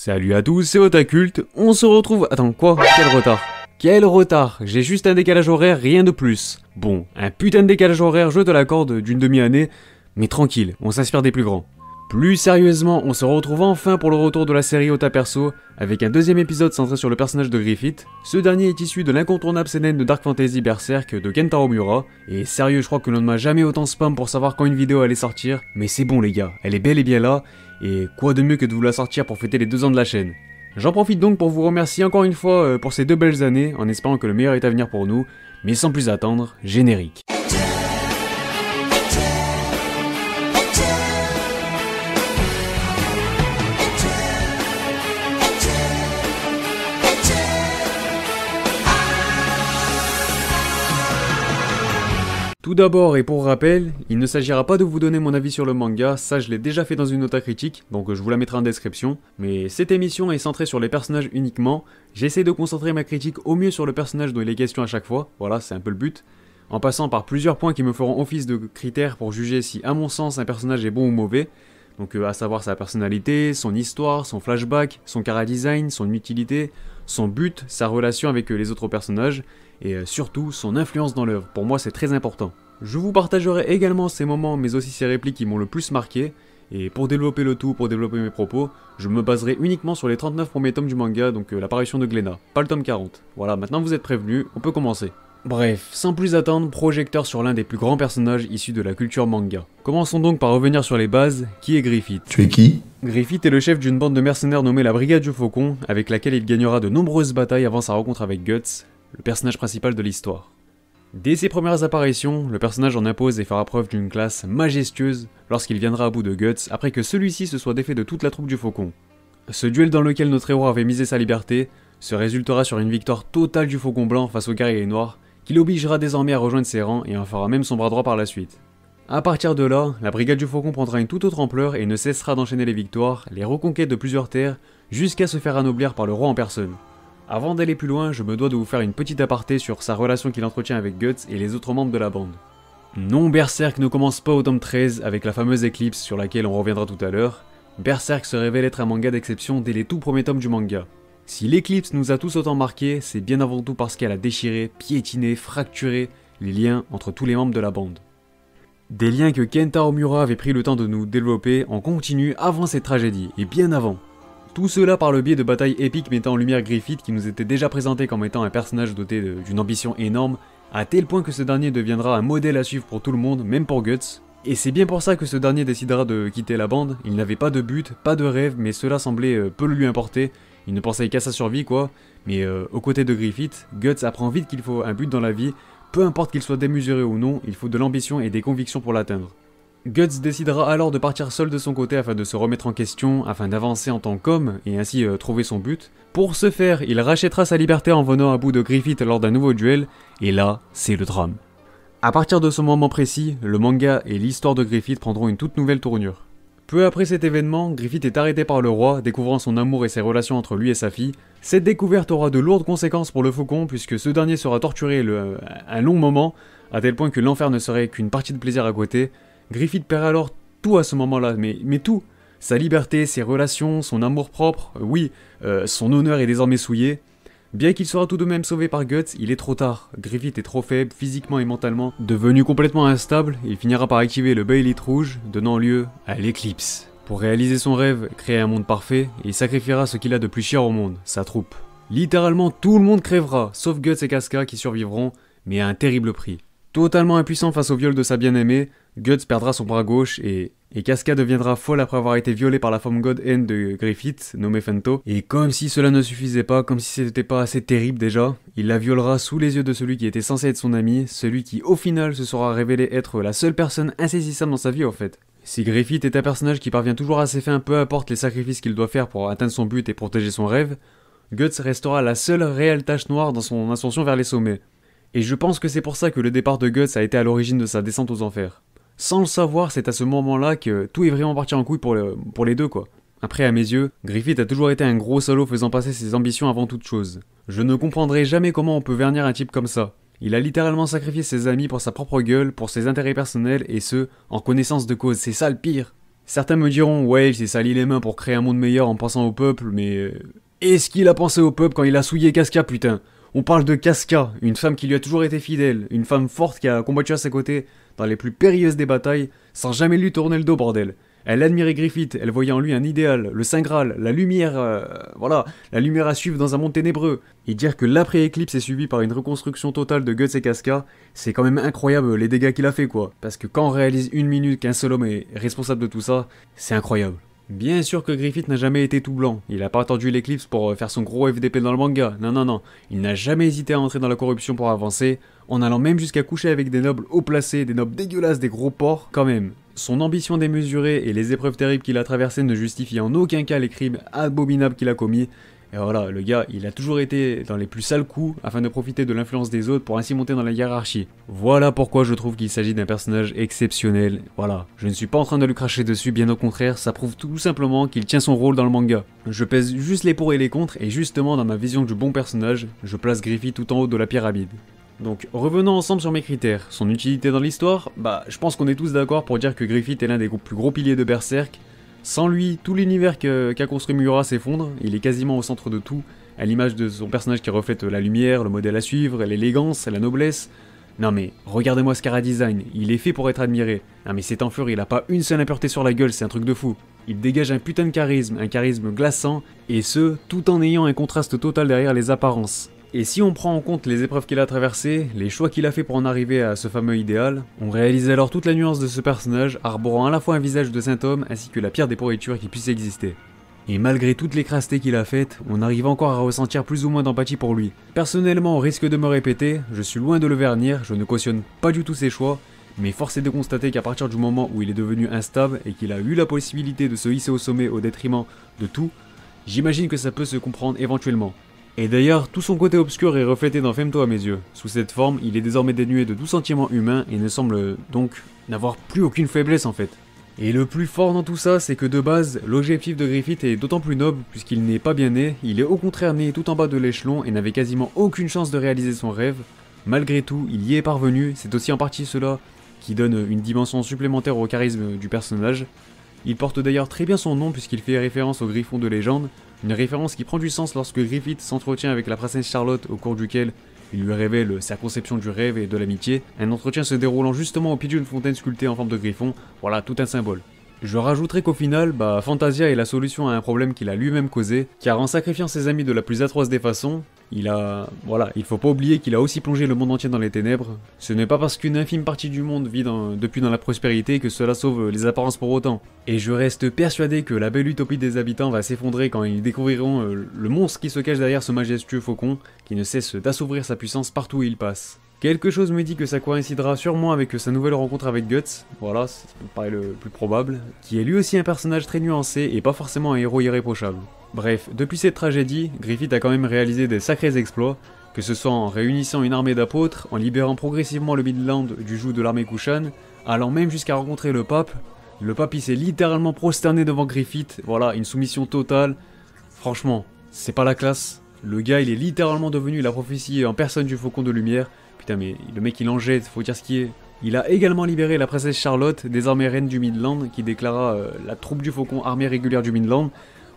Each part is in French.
Salut à tous, c'est Otakult, on se retrouve... Attends, quoi? Quel retard? Quel retard? J'ai juste un décalage horaire, rien de plus. Bon, un putain de décalage horaire, je te l'accorde, d'une demi-année, mais tranquille, on s'inspire des plus grands. Plus sérieusement, on se retrouve enfin pour le retour de la série Ota Perso, avec un deuxième épisode centré sur le personnage de Griffith. Ce dernier est issu de l'incontournable scénario de Dark Fantasy Berserk de Kentaro Miura, et sérieux, je crois que l'on ne m'a jamais autant spam pour savoir quand une vidéo allait sortir, mais c'est bon les gars, elle est bel et bien là, et quoi de mieux que de vous la sortir pour fêter les 2 ans de la chaîne. J'en profite donc pour vous remercier encore une fois pour ces 2 belles années, en espérant que le meilleur est à venir pour nous, mais sans plus attendre, générique. Tout d'abord et pour rappel, il ne s'agira pas de vous donner mon avis sur le manga, ça je l'ai déjà fait dans une nota critique, donc je vous la mettrai en description, mais cette émission est centrée sur les personnages uniquement, j'essaie de concentrer ma critique au mieux sur le personnage dont il est question à chaque fois, voilà c'est un peu le but, en passant par plusieurs points qui me feront office de critères pour juger si à mon sens un personnage est bon ou mauvais, donc à savoir sa personnalité, son histoire, son flashback, son chara-design, son utilité, son but, sa relation avec les autres personnages, et surtout son influence dans l'œuvre, pour moi c'est très important. Je vous partagerai également ces moments mais aussi ces répliques qui m'ont le plus marqué, et pour développer le tout, pour développer mes propos, je me baserai uniquement sur les 39 premiers tomes du manga, donc l'apparition de Glénat, pas le tome 40. Voilà, maintenant vous êtes prévenus, on peut commencer. Bref, sans plus attendre, projecteur sur l'un des plus grands personnages issus de la culture manga. Commençons donc par revenir sur les bases, qui est Griffith? Tu es qui? Griffith est le chef d'une bande de mercenaires nommée la Brigade du Faucon, avec laquelle il gagnera de nombreuses batailles avant sa rencontre avec Guts, le personnage principal de l'histoire. Dès ses premières apparitions, le personnage en impose et fera preuve d'une classe majestueuse lorsqu'il viendra à bout de Guts après que celui-ci se soit défait de toute la troupe du Faucon. Ce duel dans lequel notre héros avait misé sa liberté se résultera sur une victoire totale du Faucon Blanc face au guerrier noir, qui l'obligera désormais à rejoindre ses rangs et en fera même son bras droit par la suite. A partir de là, la Brigade du Faucon prendra une toute autre ampleur et ne cessera d'enchaîner les victoires, les reconquêtes de plusieurs terres, jusqu'à se faire anoblir par le roi en personne. Avant d'aller plus loin, je me dois de vous faire une petite aparté sur sa relation qu'il entretient avec Guts et les autres membres de la bande. Non, Berserk ne commence pas au tome 13 avec la fameuse éclipse sur laquelle on reviendra tout à l'heure. Berserk se révèle être un manga d'exception dès les tout premiers tomes du manga. Si l'éclipse nous a tous autant marqués, c'est bien avant tout parce qu'elle a déchiré, piétiné, fracturé les liens entre tous les membres de la bande. Des liens que Kentaro Miura avait pris le temps de nous développer en continu avant cette tragédie, et bien avant. Tout cela par le biais de batailles épiques mettant en lumière Griffith qui nous était déjà présenté comme étant un personnage doté d'une ambition énorme, à tel point que ce dernier deviendra un modèle à suivre pour tout le monde, même pour Guts. Et c'est bien pour ça que ce dernier décidera de quitter la bande, il n'avait pas de but, pas de rêve, mais cela semblait peu lui importer, il ne pensait qu'à sa survie quoi, mais aux côtés de Griffith, Guts apprend vite qu'il faut un but dans la vie, peu importe qu'il soit démesuré ou non, il faut de l'ambition et des convictions pour l'atteindre. Guts décidera alors de partir seul de son côté afin de se remettre en question, afin d'avancer en tant qu'homme et ainsi trouver son but. Pour ce faire, il rachètera sa liberté en venant à bout de Griffith lors d'un nouveau duel, et là, c'est le drame. À partir de ce moment précis, le manga et l'histoire de Griffith prendront une toute nouvelle tournure. Peu après cet événement, Griffith est arrêté par le roi, découvrant son amour et ses relations entre lui et sa fille. Cette découverte aura de lourdes conséquences pour le Faucon puisque ce dernier sera torturé un long moment, à tel point que l'enfer ne serait qu'une partie de plaisir à côté. Griffith perd alors tout à ce moment-là, mais tout. Sa liberté, ses relations, son amour-propre, oui, son honneur est désormais souillé. Bien qu'il sera tout de même sauvé par Guts, il est trop tard. Griffith est trop faible, physiquement et mentalement. Devenu complètement instable, il finira par activer le Baylit rouge, donnant lieu à l'éclipse. Pour réaliser son rêve, créer un monde parfait, il sacrifiera ce qu'il a de plus cher au monde, sa troupe. Littéralement tout le monde crèvera, sauf Guts et Casca qui survivront, mais à un terrible prix. Totalement impuissant face au viol de sa bien-aimée, Guts perdra son bras gauche et Casca deviendra folle après avoir été violée par la femme god N de Griffith, nommée Fento. Et comme si cela ne suffisait pas, comme si c'était pas assez terrible déjà, il la violera sous les yeux de celui qui était censé être son ami, celui qui au final se sera révélé être la seule personne insaisissable dans sa vie en fait. Si Griffith est un personnage qui parvient toujours à ses fins peu importe les sacrifices qu'il doit faire pour atteindre son but et protéger son rêve, Guts restera la seule réelle tache noire dans son ascension vers les sommets. Et je pense que c'est pour ça que le départ de Guts a été à l'origine de sa descente aux enfers. Sans le savoir, c'est à ce moment-là que tout est vraiment parti en couille pour les deux quoi. Après à mes yeux, Griffith a toujours été un gros salaud faisant passer ses ambitions avant toute chose. Je ne comprendrai jamais comment on peut vernir un type comme ça. Il a littéralement sacrifié ses amis pour sa propre gueule, pour ses intérêts personnels et ce, en connaissance de cause, c'est ça le pire. Certains me diront, ouais, il s'est sali les mains pour créer un monde meilleur en pensant au peuple, mais... est-ce qu'il a pensé au peuple quand il a souillé Casca, putain? On parle de Casca, une femme qui lui a toujours été fidèle, une femme forte qui a combattu à ses côtés dans les plus périlleuses des batailles, sans jamais lui tourner le dos, bordel. Elle admirait Griffith, elle voyait en lui un idéal, le Saint Graal, la lumière, voilà, la lumière à suivre dans un monde ténébreux. Et dire que l'après-éclipse est suivi par une reconstruction totale de Guts et Casca, c'est quand même incroyable les dégâts qu'il a fait, quoi. Parce que quand on réalise une minute qu'un seul homme est responsable de tout ça, c'est incroyable. Bien sûr que Griffith n'a jamais été tout blanc, il a pas attendu l'éclipse pour faire son gros FDP dans le manga, non, il n'a jamais hésité à entrer dans la corruption pour avancer, en allant même jusqu'à coucher avec des nobles haut placés, des nobles dégueulasses, des gros porcs, quand même. Son ambition démesurée et les épreuves terribles qu'il a traversées ne justifient en aucun cas les crimes abominables qu'il a commis. Et voilà, le gars, il a toujours été dans les plus sales coups afin de profiter de l'influence des autres pour ainsi monter dans la hiérarchie. Voilà pourquoi je trouve qu'il s'agit d'un personnage exceptionnel. Voilà, je ne suis pas en train de lui cracher dessus, bien au contraire, ça prouve tout simplement qu'il tient son rôle dans le manga. Je pèse juste les pour et les contre, et justement dans ma vision du bon personnage, je place Griffith tout en haut de la pyramide. Donc revenons ensemble sur mes critères. Son utilité dans l'histoire, bah je pense qu'on est tous d'accord pour dire que Griffith est l'un des plus gros piliers de Berserk. Sans lui, tout l'univers qu'a construit Miura s'effondre, il est quasiment au centre de tout, à l'image de son personnage qui reflète la lumière, le modèle à suivre, l'élégance, la noblesse. Non mais, regardez-moi ce Chara Design, il est fait pour être admiré. Non mais cet enflure, il a pas une seule impureté sur la gueule, c'est un truc de fou. Il dégage un putain de charisme, un charisme glaçant, et ce, tout en ayant un contraste total derrière les apparences. Et si on prend en compte les épreuves qu'il a traversées, les choix qu'il a fait pour en arriver à ce fameux idéal, on réalise alors toute la nuance de ce personnage, arborant à la fois un visage de saint homme ainsi que la pire des pourritures qui puisse exister. Et malgré toutes les crassetés qu'il a faites, on arrive encore à ressentir plus ou moins d'empathie pour lui. Personnellement, au risque de me répéter, je suis loin de le vernir, je ne cautionne pas du tout ses choix, mais force est de constater qu'à partir du moment où il est devenu instable et qu'il a eu la possibilité de se hisser au sommet au détriment de tout, j'imagine que ça peut se comprendre éventuellement. Et d'ailleurs, tout son côté obscur est reflété dans Femto à mes yeux. Sous cette forme, il est désormais dénué de tout sentiment humain et ne semble donc n'avoir plus aucune faiblesse en fait. Et le plus fort dans tout ça, c'est que de base, l'objectif de Griffith est d'autant plus noble puisqu'il n'est pas bien né, il est au contraire né tout en bas de l'échelon et n'avait quasiment aucune chance de réaliser son rêve. Malgré tout, il y est parvenu, c'est aussi en partie cela qui donne une dimension supplémentaire au charisme du personnage. Il porte d'ailleurs très bien son nom puisqu'il fait référence au Griffon de légende, une référence qui prend du sens lorsque Griffith s'entretient avec la princesse Charlotte au cours duquel il lui révèle sa conception du rêve et de l'amitié, un entretien se déroulant justement au pied d'une fontaine sculptée en forme de griffon, voilà tout un symbole. Je rajouterai qu'au final, Fantasia est la solution à un problème qu'il a lui-même causé, car en sacrifiant ses amis de la plus atroce des façons, il faut pas oublier qu'il a aussi plongé le monde entier dans les ténèbres. Ce n'est pas parce qu'une infime partie du monde vit depuis dans la prospérité que cela sauve les apparences pour autant. Et je reste persuadé que la belle utopie des habitants va s'effondrer quand ils découvriront le monstre qui se cache derrière ce majestueux faucon, qui ne cesse d'assouvir sa puissance partout où il passe. Quelque chose me dit que ça coïncidera sûrement avec sa nouvelle rencontre avec Guts, voilà, ça me paraît le plus probable, qui est lui aussi un personnage très nuancé et pas forcément un héros irréprochable. Bref, depuis cette tragédie, Griffith a quand même réalisé des sacrés exploits, que ce soit en réunissant une armée d'apôtres, en libérant progressivement le Midland du joug de l'armée Kushan, allant même jusqu'à rencontrer le pape. Le pape il s'est littéralement prosterné devant Griffith, voilà, une soumission totale. Franchement, c'est pas la classe. Le gars il est littéralement devenu la prophétie en personne du Faucon de Lumière. Putain mais le mec il en jette, faut dire ce qui est. Il a également libéré la princesse Charlotte, désormais reine du Midland, qui déclara la troupe du Faucon armée régulière du Midland.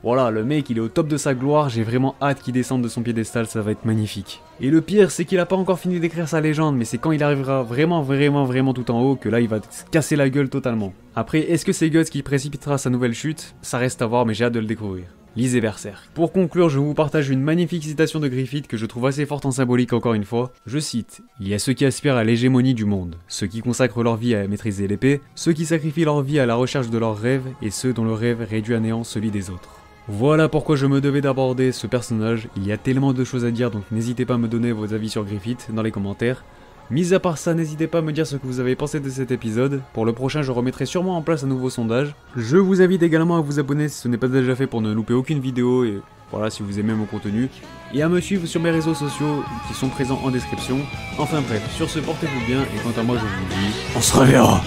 Voilà, le mec il est au top de sa gloire, j'ai vraiment hâte qu'il descende de son piédestal, ça va être magnifique. Et le pire c'est qu'il a pas encore fini d'écrire sa légende, mais c'est quand il arrivera vraiment tout en haut que là il va se casser la gueule totalement. Après, est-ce que c'est Guts qui précipitera sa nouvelle chute? Ça reste à voir mais j'ai hâte de le découvrir. Lisez Berserk. Pour conclure, je vous partage une magnifique citation de Griffith que je trouve assez forte en symbolique encore une fois. Je cite: « Il y a ceux qui aspirent à l'hégémonie du monde, ceux qui consacrent leur vie à maîtriser l'épée, ceux qui sacrifient leur vie à la recherche de leurs rêves, et ceux dont le rêve réduit à néant celui des autres. » Voilà pourquoi je me devais d'aborder ce personnage, il y a tellement de choses à dire donc n'hésitez pas à me donner vos avis sur Griffith dans les commentaires. Mis à part ça, n'hésitez pas à me dire ce que vous avez pensé de cet épisode. Pour le prochain, je remettrai sûrement en place un nouveau sondage. Je vous invite également à vous abonner si ce n'est pas déjà fait pour ne louper aucune vidéo et voilà si vous aimez mon contenu. Et à me suivre sur mes réseaux sociaux qui sont présents en description. Enfin bref, sur ce, portez-vous bien et quant à moi je vous dis, on se reverra.